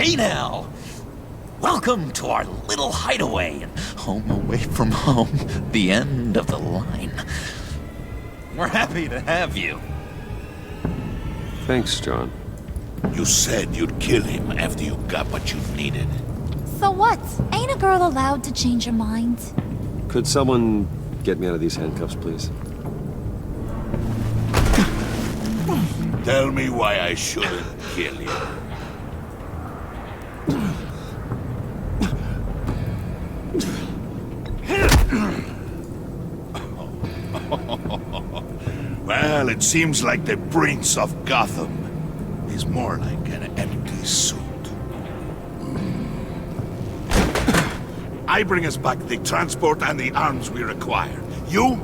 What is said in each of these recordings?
Hey now! Welcome to our little hideaway and home away from home, the end of the line. We're happy to have you. Thanks, John. You said you'd kill him after you got what you needed. So what? Ain't a girl allowed to change her mind? Could someone get me out of these handcuffs, please? Tell me why I shouldn't kill you. Well, it seems like the Prince of Gotham is more like an empty suit. I bring us back the transport and the arms we require. You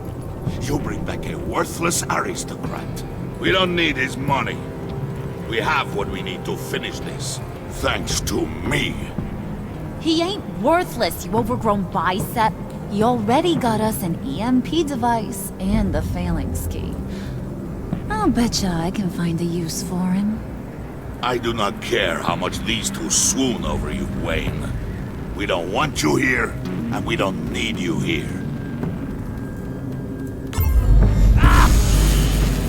bring back a worthless aristocrat. We don't need his money. We have what we need to finish this, thanks to me. He ain't worthless, you overgrown bicep. He already got us an EMP device and the phalanx key. I'll betcha I can find a use for him. I do not care how much these two swoon over you, Wayne. We don't want you here, and we don't need you here. Ah!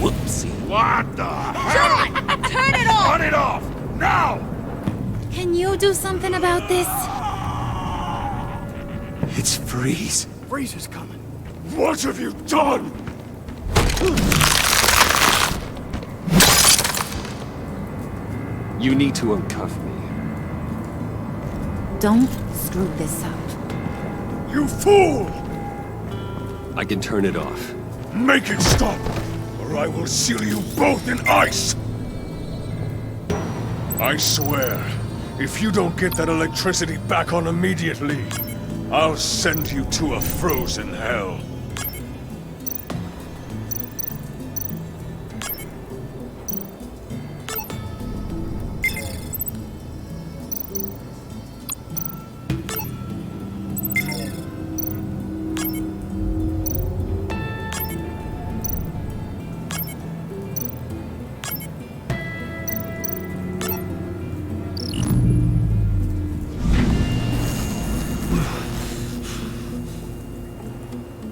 Whoopsie. What the hell? John! Turn it off! Turn it off! Now! Can you do something about this? It's Freeze. Freeze is coming. What have you done? You need to uncuff me. Don't screw this up. You fool! I can turn it off. Make it stop, or I will seal you both in ice! I swear, if you don't get that electricity back on immediately, I'll send you to a frozen hell.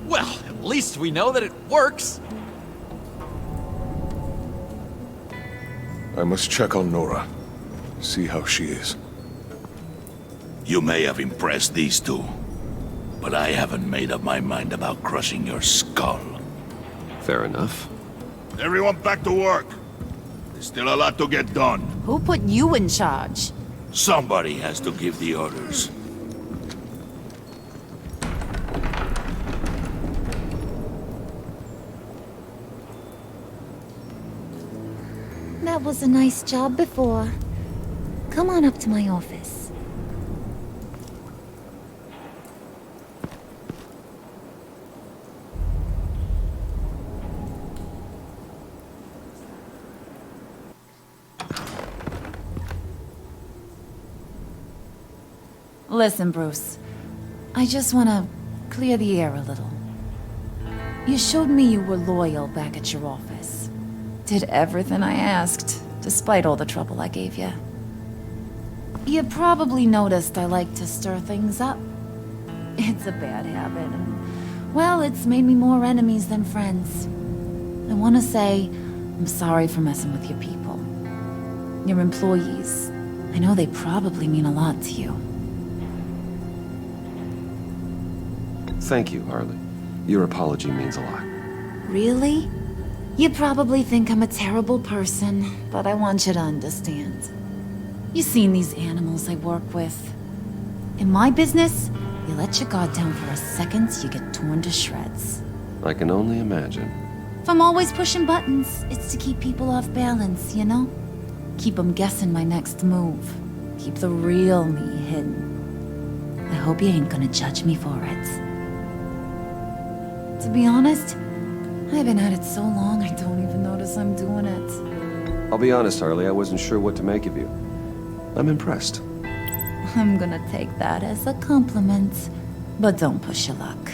Well, at least we know that it works. I must check on Nora. See how she is. You may have impressed these two, but I haven't made up my mind about crushing your skull. Fair enough. Everyone back to work. There's still a lot to get done. Who put you in charge? Somebody has to give the orders. That was a nice job before. Come on up to my office. Listen, Bruce. I just want to clear the air a little. You showed me you were loyal back at your office. Did everything I asked, despite all the trouble I gave you. You probably noticed I like to stir things up. It's a bad habit, and, well, it's made me more enemies than friends. I want to say I'm sorry for messing with your people. Your employees. I know they probably mean a lot to you. Thank you, Harley. Your apology means a lot. Really? You probably think I'm a terrible person, but I want you to understand. You've seen these animals I work with. In my business, you let your guard down for a second, you get torn to shreds. I can only imagine. If I'm always pushing buttons, it's to keep people off balance, you know? Keep them guessing my next move. Keep the real me hidden. I hope you ain't gonna judge me for it. To be honest, I've been at it so long I don't even notice I'm doing it. I'll be honest, Harley, I wasn't sure what to make of you. I'm impressed. I'm gonna take that as a compliment, but don't push your luck.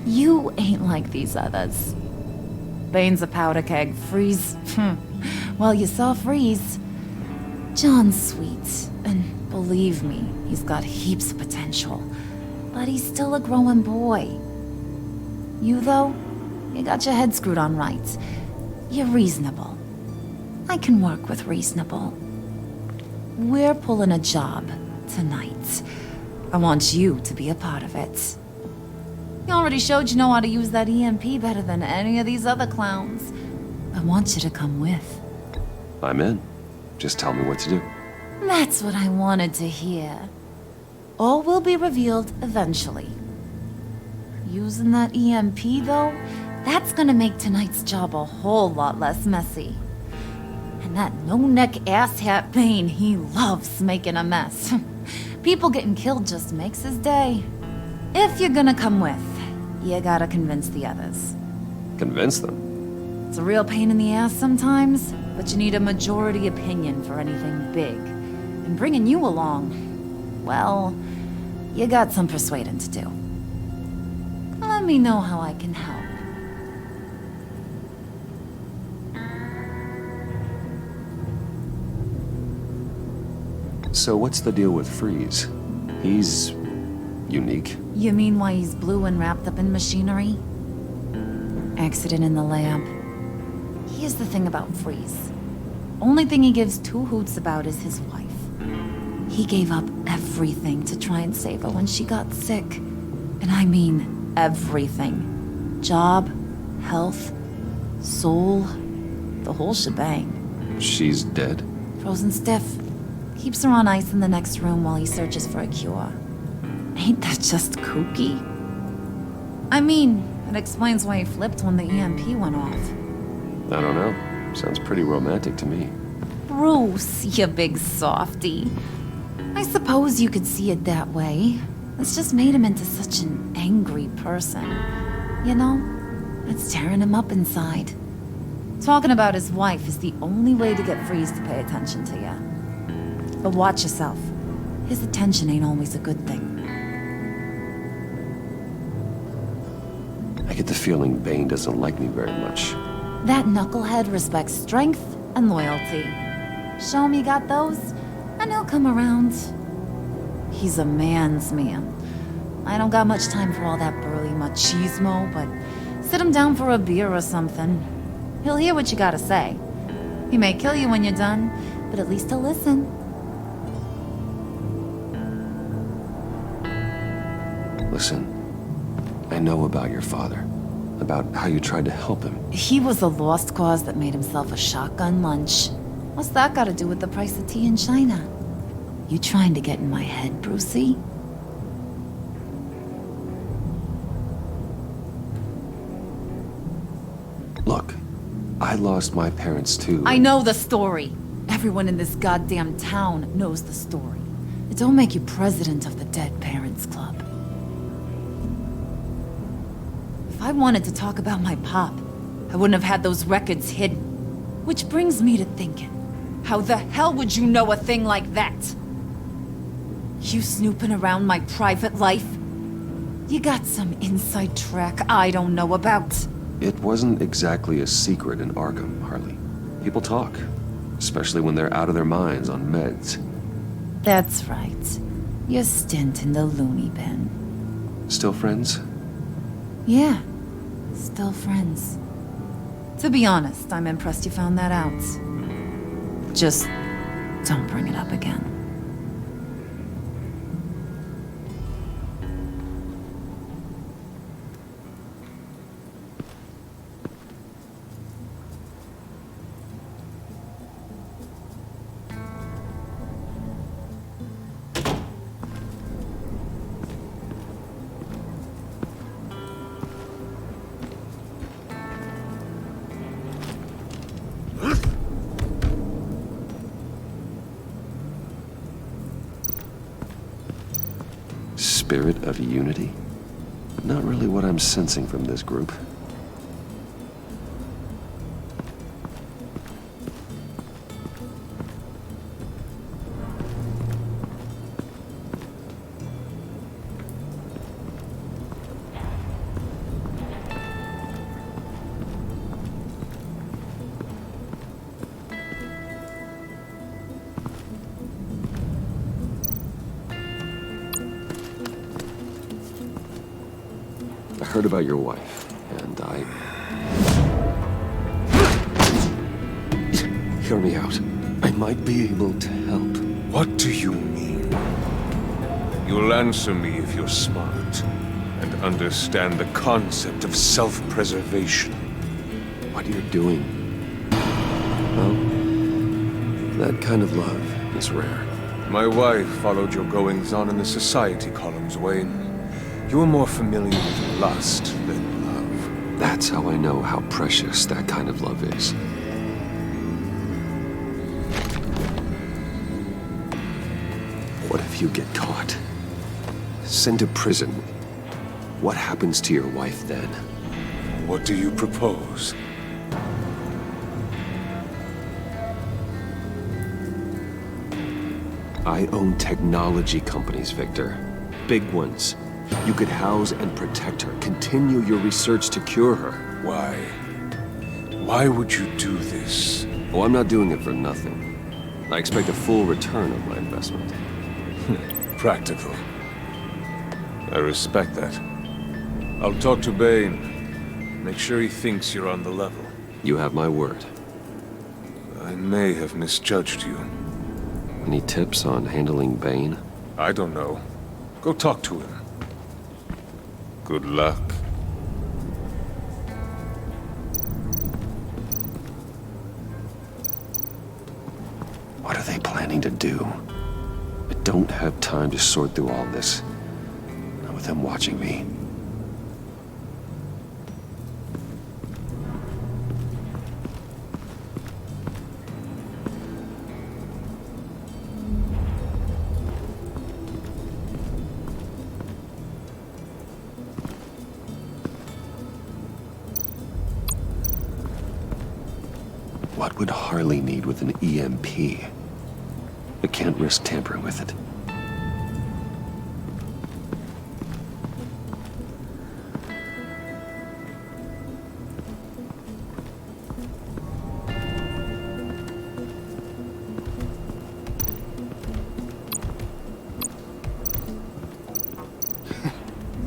You ain't like these others. Bane's a powder keg, Freeze. Well, you saw Freeze. John's sweet. And believe me, he's got heaps of potential. But he's still a growing boy. You, though, you got your head screwed on right. You're reasonable. I can work with reasonable. We're pulling a job tonight. I want you to be a part of it. You already showed you know how to use that EMP better than any of these other clowns. I want you to come with. I'm in. Just tell me what to do. That's what I wanted to hear. All will be revealed eventually. Using that EMP, though, that's gonna make tonight's job a whole lot less messy. And that no-neck asshat Bane, he loves making a mess. People getting killed just makes his day. If you're gonna come with, you gotta convince the others. Convince them? It's a real pain in the ass sometimes, but you need a majority opinion for anything big. And bringing you along, well, you got some persuading to do. Let me know how I can help. So what's the deal with Freeze? He's unique. You mean why he's blue and wrapped up in machinery? Accident in the lab. Here's the thing about Freeze. Only thing he gives two hoots about is his wife. He gave up everything to try and save her when she got sick. And I mean everything. Job, health, soul, the whole shebang. She's dead? Frozen stiff. Keeps her on ice in the next room while he searches for a cure. Ain't that just kooky? I mean, it explains why he flipped when the EMP went off. I don't know. Sounds pretty romantic to me. Bruce, you big softy. I suppose you could see it that way. It's just made him into such an angry person. You know, it's tearing him up inside. Talking about his wife is the only way to get Freeze to pay attention to you. But watch yourself. His attention ain't always a good thing. I get the feeling Bane doesn't like me very much. That knucklehead respects strength and loyalty. Show him you got those, and he'll come around. He's a man's man. I don't got much time for all that burly machismo, but sit him down for a beer or something. He'll hear what you gotta say. He may kill you when you're done, but at least he'll listen. Listen, I know about your father. About how you tried to help him. He was a lost cause that made himself a shotgun lunch. What's that got to do with the price of tea in China? You trying to get in my head, Brucey? Look, I lost my parents too. I know the story. Everyone in this goddamn town knows the story. It don't make you president of the Dead Parents Club. If I wanted to talk about my pop, I wouldn't have had those records hidden. Which brings me to thinking, how the hell would you know a thing like that? You snooping around my private life? You got some inside track I don't know about. It wasn't exactly a secret in Arkham, Harley. People talk, especially when they're out of their minds on meds. That's right. Your stint in the loony bin. Still friends? Yeah, still friends. To be honest, I'm impressed you found that out. Just don't bring it up again. Spirit of unity? Not really what I'm sensing from this group. heard about your wife, and I... Hear me out. I might be able to help. What do you mean? You'll answer me if you're smart and understand the concept of self-preservation. What you're doing? Well, that kind of love is rare. My wife followed your goings-on in the society columns, Wayne. You are more familiar with lust than love. That's how I know how precious that kind of love is. What if you get caught? Sent to prison? What happens to your wife then? What do you propose? I own technology companies, Victor. Big ones. You could house and protect her, continue your research to cure her. Why? Why would you do this? Oh, I'm not doing it for nothing. I expect a full return on my investment. Practical. I respect that. I'll talk to Bane. Make sure he thinks you're on the level. You have my word. I may have misjudged you. Any tips on handling Bane? I don't know. Go talk to him. Good luck. What are they planning to do? I don't have time to sort through all this. Not with them watching me. What would Harley need with an EMP? I can't risk tampering with it.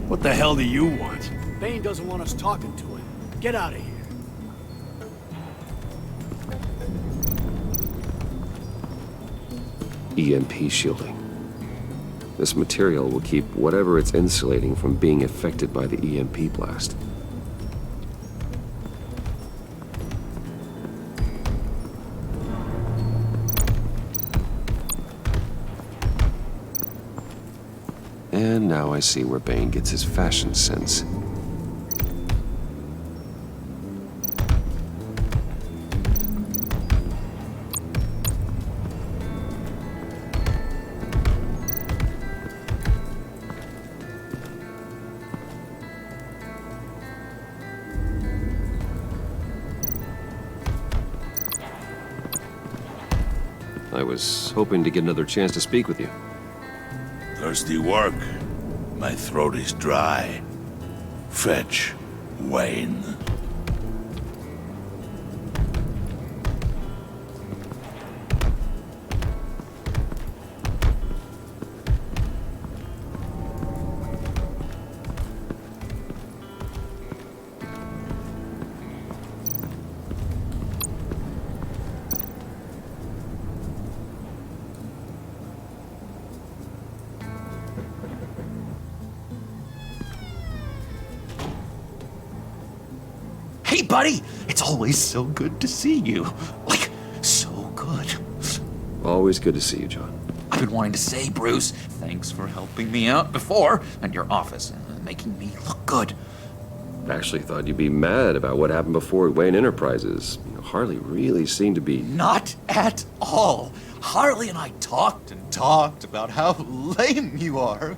What the hell do you want? Bane doesn't want us talking to him. Get out of here. EMP shielding. This material will keep whatever it's insulating from being affected by the EMP blast. And now I see where Bane gets his fashion sense. I was hoping to get another chance to speak with you. Thirsty work. My throat is dry. Fetch, Wayne. Hey, buddy! It's always so good to see you. Like, so good. Always good to see you, John. I've been wanting to say, Bruce, thanks for helping me out before at your office and making me look good. I actually thought you'd be mad about what happened before Wayne Enterprises. You know, Harley really seemed to be... Not at all. Harley and I talked and talked about how lame you are.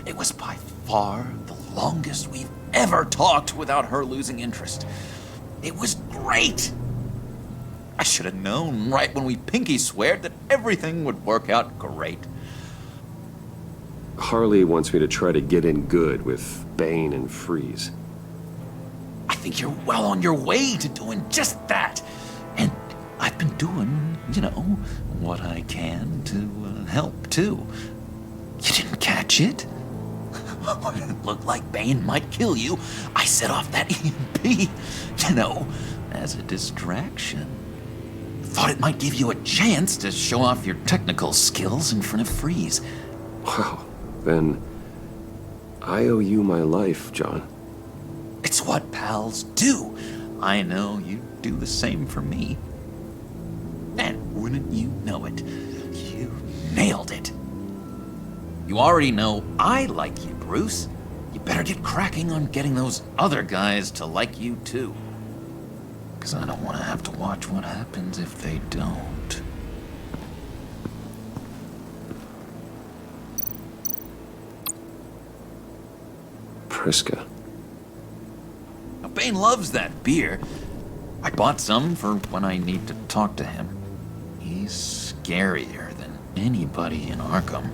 It was by far the longest we've ever talked without her losing interest. It was great. I should have known right when we pinky sweared that everything would work out great. Harley wants me to try to get in good with Bane and Freeze. I think you're well on your way to doing just that. And I've been doing, you know, what I can to help, too. You didn't catch it? When it looked like Bane might kill you, I set off that EMP, you know, as a distraction. Thought it might give you a chance to show off your technical skills in front of Freeze. Wow. Then I owe you my life, John. It's what pals do. I know you'd do the same for me. And wouldn't you know it, you nailed it. You already know I like you, Bruce. You better get cracking on getting those other guys to like you too. 'Cause I don't want to have to watch what happens if they don't. Priska. Now, Bane loves that beer. I bought some for when I need to talk to him. He's scarier than anybody in Arkham.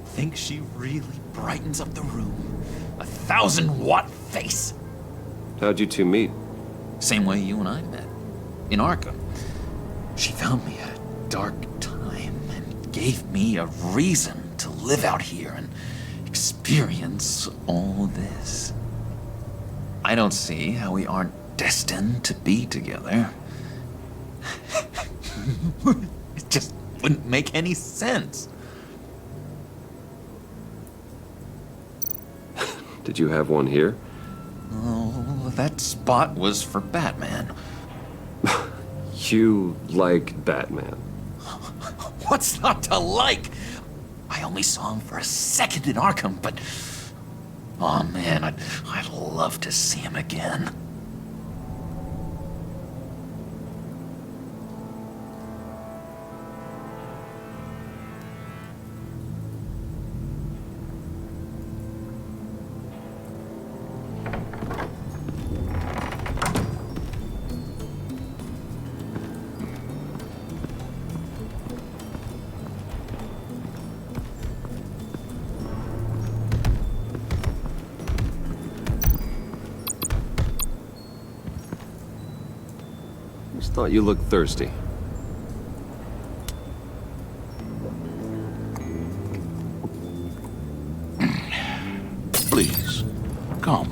Think she really brightens up the room. 1,000-watt face. How'd you two meet? Same way you and I met. In Arkham. She found me at a dark time and gave me a reason to live out here and experience all this. I don't see how we aren't destined to be together. It just wouldn't make any sense. Did you have one here? Oh, that spot was for Batman. You like Batman. What's not to like? I only saw him for a second in Arkham, but... oh man, I'd love to see him again. Just thought you looked thirsty. Please, come.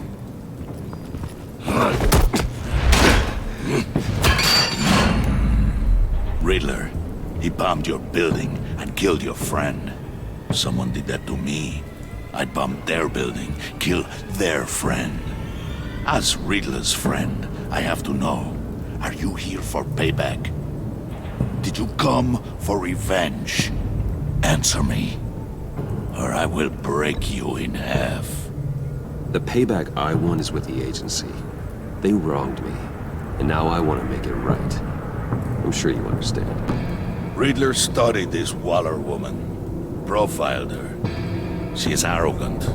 Riddler, he bombed your building and killed your friend. Someone did that to me. I'd bomb their building, kill their friend. As Riddler's friend, I have to know, are you here for payback? Did you come for revenge? Answer me, or I will break you in half. The payback I want is with the agency. They wronged me, and now I want to make it right. I'm sure you understand. Riddler studied this Waller woman, profiled her. She is arrogant,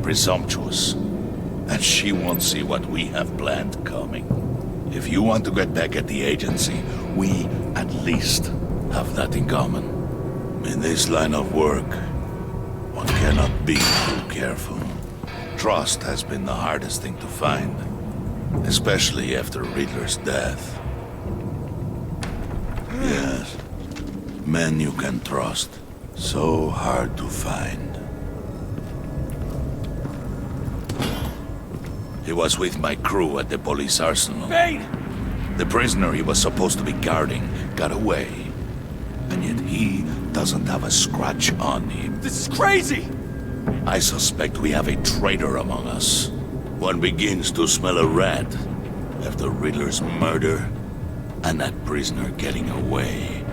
presumptuous, and she won't see what we have planned coming. If you want to get back at the agency, we at least have that in common. In this line of work, one cannot be too careful. Trust has been the hardest thing to find, especially after Riddler's death. Yes, men you can trust, so hard to find. He was with my crew at the police arsenal. Bane! The prisoner he was supposed to be guarding got away. And yet he doesn't have a scratch on him. This is crazy! I suspect we have a traitor among us. One begins to smell a rat after Riddler's murder and that prisoner getting away.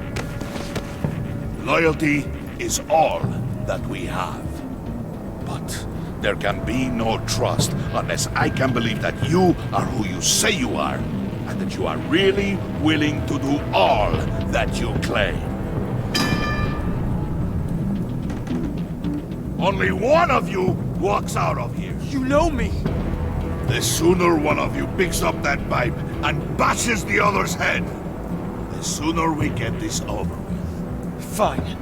Loyalty is all that we have. But there can be no trust unless I can believe that you are who you say you are, and that you are really willing to do all that you claim. Only one of you walks out of here. You know me! The sooner one of you picks up that pipe and bashes the other's head, the The sooner we get this over with. Fine.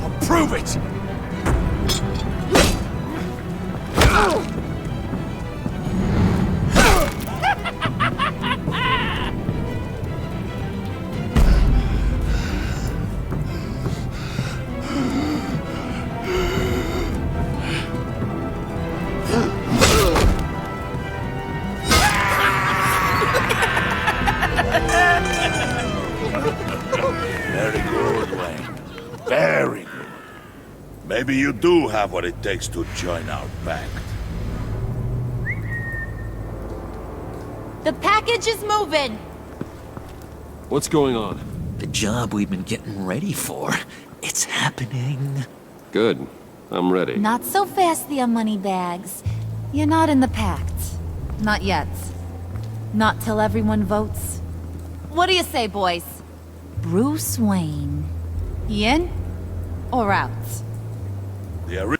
I'll prove it! Very good, Wayne. Very good. Maybe you do have what it takes to join our pact. The package is moving. What's going on? The job we've been getting ready for. It's happening. Good. I'm ready. Not so fast, the Moneybags. You're not in the pact. Not yet. Not till everyone votes. What do you say, boys? Bruce Wayne. In or out? The